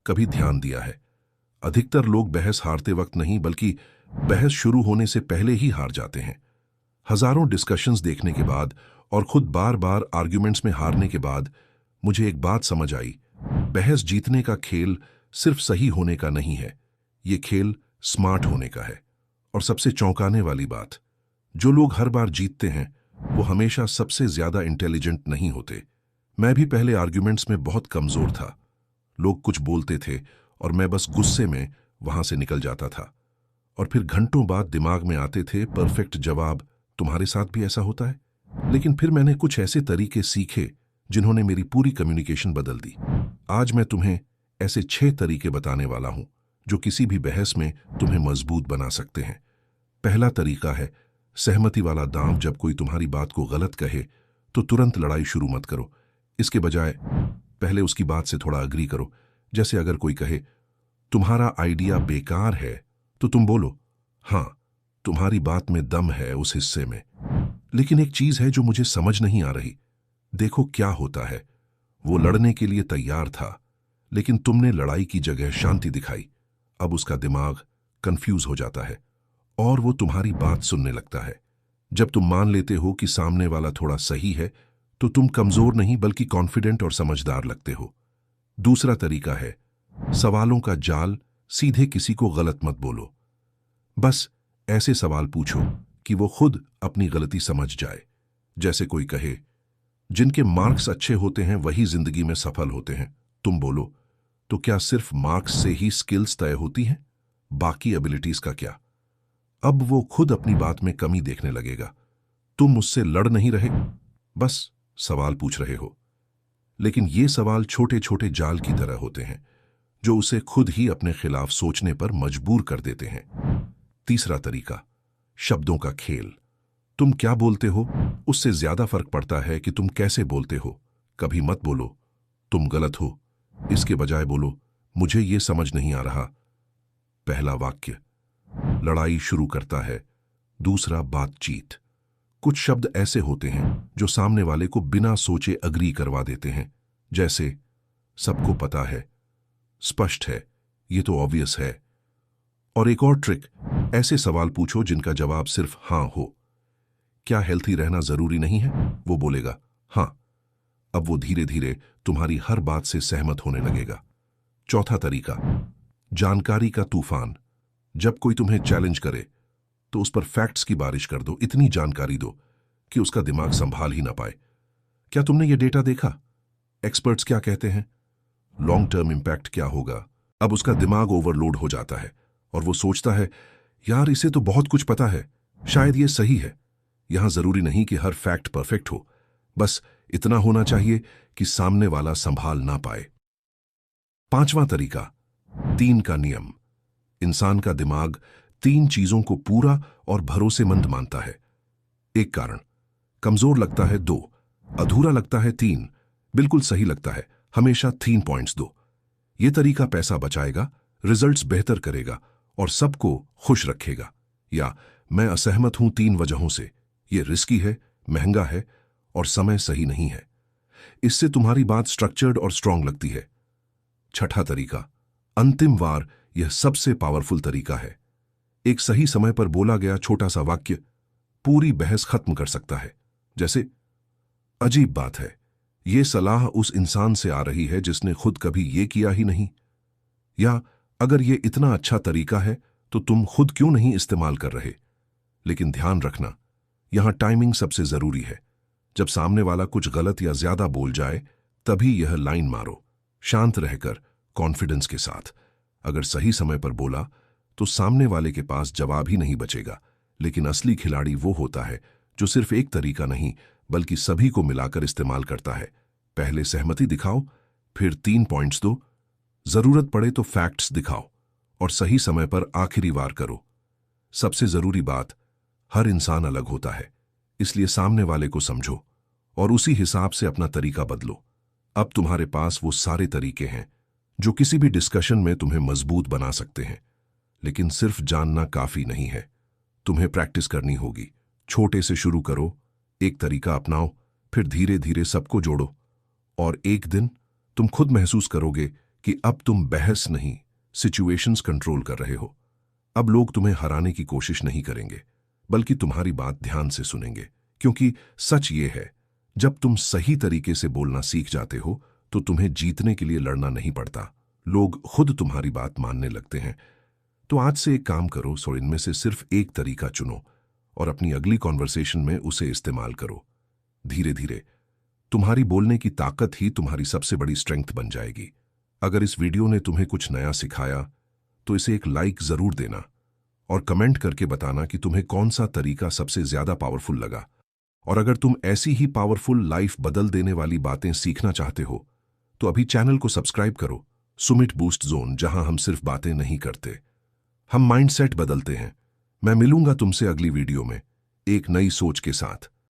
कभी ध्यान दिया है? अधिकतर लोग बहस हारते वक्त नहीं बल्कि बहस शुरू होने से पहले ही हार जाते हैं। हजारों डिस्कशंस देखने के बाद और खुद बार बार आर्ग्यूमेंट्स में हारने के बाद मुझे एक बात समझ आई। बहस जीतने का खेल सिर्फ सही होने का नहीं है, ये खेल स्मार्ट होने का है। और सबसे चौंकाने वाली बात, जो लोग हर बार जीतते हैं वो हमेशा सबसे ज्यादा इंटेलिजेंट नहीं होते। मैं भी पहले आर्ग्यूमेंट्स में बहुत कमजोर था। लोग कुछ बोलते थे और मैं बस गुस्से में वहां से निकल जाता था, और फिर घंटों बाद दिमाग में आते थे परफेक्ट जवाब। तुम्हारे साथ भी ऐसा होता है? लेकिन फिर मैंने कुछ ऐसे तरीके सीखे जिन्होंने मेरी पूरी कम्युनिकेशन बदल दी। आज मैं तुम्हें ऐसे 6 तरीके बताने वाला हूं जो किसी भी बहस में तुम्हें मजबूत बना सकते हैं। पहला तरीका है सहमति वाला दांव। जब कोई तुम्हारी बात को गलत कहे तो तुरंत लड़ाई शुरू मत करो। इसके बजाय पहले उसकी बात से थोड़ा अग्री करो। जैसे अगर कोई कहे तुम्हारा आइडिया बेकार है, तो तुम बोलो हां, तुम्हारी बात में दम है उस हिस्से में, लेकिन एक चीज है जो मुझे समझ नहीं आ रही। देखो क्या होता है, वो लड़ने के लिए तैयार था, लेकिन तुमने लड़ाई की जगह शांति दिखाई। अब उसका दिमाग कंफ्यूज हो जाता है और वो तुम्हारी बात सुनने लगता है। जब तुम मान लेते हो कि सामने वाला थोड़ा सही है, तो तुम कमजोर नहीं बल्कि कॉन्फिडेंट और समझदार लगते हो। दूसरा तरीका है सवालों का जाल। सीधे किसी को गलत मत बोलो। बस ऐसे सवाल पूछो कि वो खुद अपनी गलती समझ जाए। जैसे कोई कहे जिनके मार्क्स अच्छे होते हैं वही जिंदगी में सफल होते हैं। तुम बोलो तो क्या सिर्फ मार्क्स से ही स्किल्स तय होती हैं? बाकी एबिलिटीज का क्या? अब वो खुद अपनी बात में कमी देखने लगेगा। तुम उससे लड़ नहीं रहे, बस सवाल पूछ रहे हो। लेकिन ये सवाल छोटे छोटे जाल की तरह होते हैं जो उसे खुद ही अपने खिलाफ सोचने पर मजबूर कर देते हैं। तीसरा तरीका शब्दों का खेल। तुम क्या बोलते हो उससे ज्यादा फर्क पड़ता है कि तुम कैसे बोलते हो। कभी मत बोलो तुम गलत हो, इसके बजाय बोलो मुझे ये समझ नहीं आ रहा। पहला वाक्य लड़ाई शुरू करता है, दूसरा बातचीत। कुछ शब्द ऐसे होते हैं जो सामने वाले को बिना सोचे अग्री करवा देते हैं। जैसे सबको पता है, स्पष्ट है, ये तो ऑब्वियस है। और एक और ट्रिक, ऐसे सवाल पूछो जिनका जवाब सिर्फ हां हो। क्या हेल्थी रहना जरूरी नहीं है? वो बोलेगा हां। अब वो धीरे धीरे तुम्हारी हर बात से सहमत होने लगेगा। चौथा तरीका जानकारी का तूफान। जब कोई तुम्हें चैलेंज करे तो उस पर फैक्ट्स की बारिश कर दो। इतनी जानकारी दो कि उसका दिमाग संभाल ही ना पाए। क्या तुमने ये डेटा देखा? एक्सपर्ट्स क्या कहते हैं? लॉन्ग टर्म इंपैक्ट क्या होगा? अब उसका दिमाग ओवरलोड हो जाता है और वो सोचता है यार इसे तो बहुत कुछ पता है, शायद ये सही है। यहां जरूरी नहीं कि हर फैक्ट परफेक्ट हो, बस इतना होना चाहिए कि सामने वाला संभाल ना पाए। पांचवां तरीका 3 का नियम। इंसान का दिमाग 3 चीजों को पूरा और भरोसेमंद मानता है। एक कारण, कमजोर लगता है 2, अधूरा लगता है 3, बिल्कुल सही लगता है हमेशा 3 पॉइंट्स दो। यह तरीका पैसा बचाएगा, रिजल्ट्स बेहतर करेगा और सबको खुश रखेगा। या मैं असहमत हूं 3 वजहों से, यह रिस्की है, महंगा है और समय सही नहीं है। इससे तुम्हारी बात स्ट्रक्चर्ड और स्ट्रांग लगती है। छठा तरीका अंतिम वार, यह सबसे पावरफुल तरीका है। एक सही समय पर बोला गया छोटा सा वाक्य पूरी बहस खत्म कर सकता है। जैसे अजीब बात है, यह सलाह उस इंसान से आ रही है जिसने खुद कभी यह किया ही नहीं। या अगर यह इतना अच्छा तरीका है तो तुम खुद क्यों नहीं इस्तेमाल कर रहे? लेकिन ध्यान रखना, यहां टाइमिंग सबसे जरूरी है। जब सामने वाला कुछ गलत या ज्यादा बोल जाए तभी यह लाइन मारो, शांत रहकर, कॉन्फिडेंस के साथ। अगर सही समय पर बोला तो सामने वाले के पास जवाब ही नहीं बचेगा। लेकिन असली खिलाड़ी वो होता है जो सिर्फ एक तरीका नहीं बल्कि सभी को मिलाकर इस्तेमाल करता है। पहले सहमति दिखाओ, फिर 3 पॉइंट्स दो, जरूरत पड़े तो फैक्ट्स दिखाओ और सही समय पर आखिरी वार करो। सबसे जरूरी बात, हर इंसान अलग होता है, इसलिए सामने वाले को समझो और उसी हिसाब से अपना तरीका बदलो। अब तुम्हारे पास वो सारे तरीके हैं जो किसी भी डिस्कशन में तुम्हें मजबूत बना सकते हैं। लेकिन सिर्फ जानना काफी नहीं है, तुम्हें प्रैक्टिस करनी होगी। छोटे से शुरू करो, एक तरीका अपनाओ, फिर धीरे धीरे सबको जोड़ो और एक दिन तुम खुद महसूस करोगे कि अब तुम बहस नहीं, सिचुएशंस कंट्रोल कर रहे हो। अब लोग तुम्हें हराने की कोशिश नहीं करेंगे, बल्कि तुम्हारी बात ध्यान से सुनेंगे। क्योंकि सच ये है, जब तुम सही तरीके से बोलना सीख जाते हो तो तुम्हें जीतने के लिए लड़ना नहीं पड़ता। लोग खुद तुम्हारी बात मानने लगते हैं। तो आज से एक काम करो, सो इनमें से सिर्फ एक तरीका चुनो और अपनी अगली कॉन्वर्सेशन में उसे इस्तेमाल करो। धीरे धीरे तुम्हारी बोलने की ताकत ही तुम्हारी सबसे बड़ी स्ट्रेंथ बन जाएगी। अगर इस वीडियो ने तुम्हें कुछ नया सिखाया तो इसे एक लाइक जरूर देना और कमेंट करके बताना कि तुम्हें कौन सा तरीका सबसे ज्यादा पावरफुल लगा। और अगर तुम ऐसी ही पावरफुल लाइफ बदल देने वाली बातें सीखना चाहते हो तो अभी चैनल को सब्सक्राइब करो। सुमित बूस्ट जोन, जहां हम सिर्फ बातें नहीं करते, हम माइंडसेट बदलते हैं। मैं मिलूंगा तुमसे अगली वीडियो में एक नई सोच के साथ।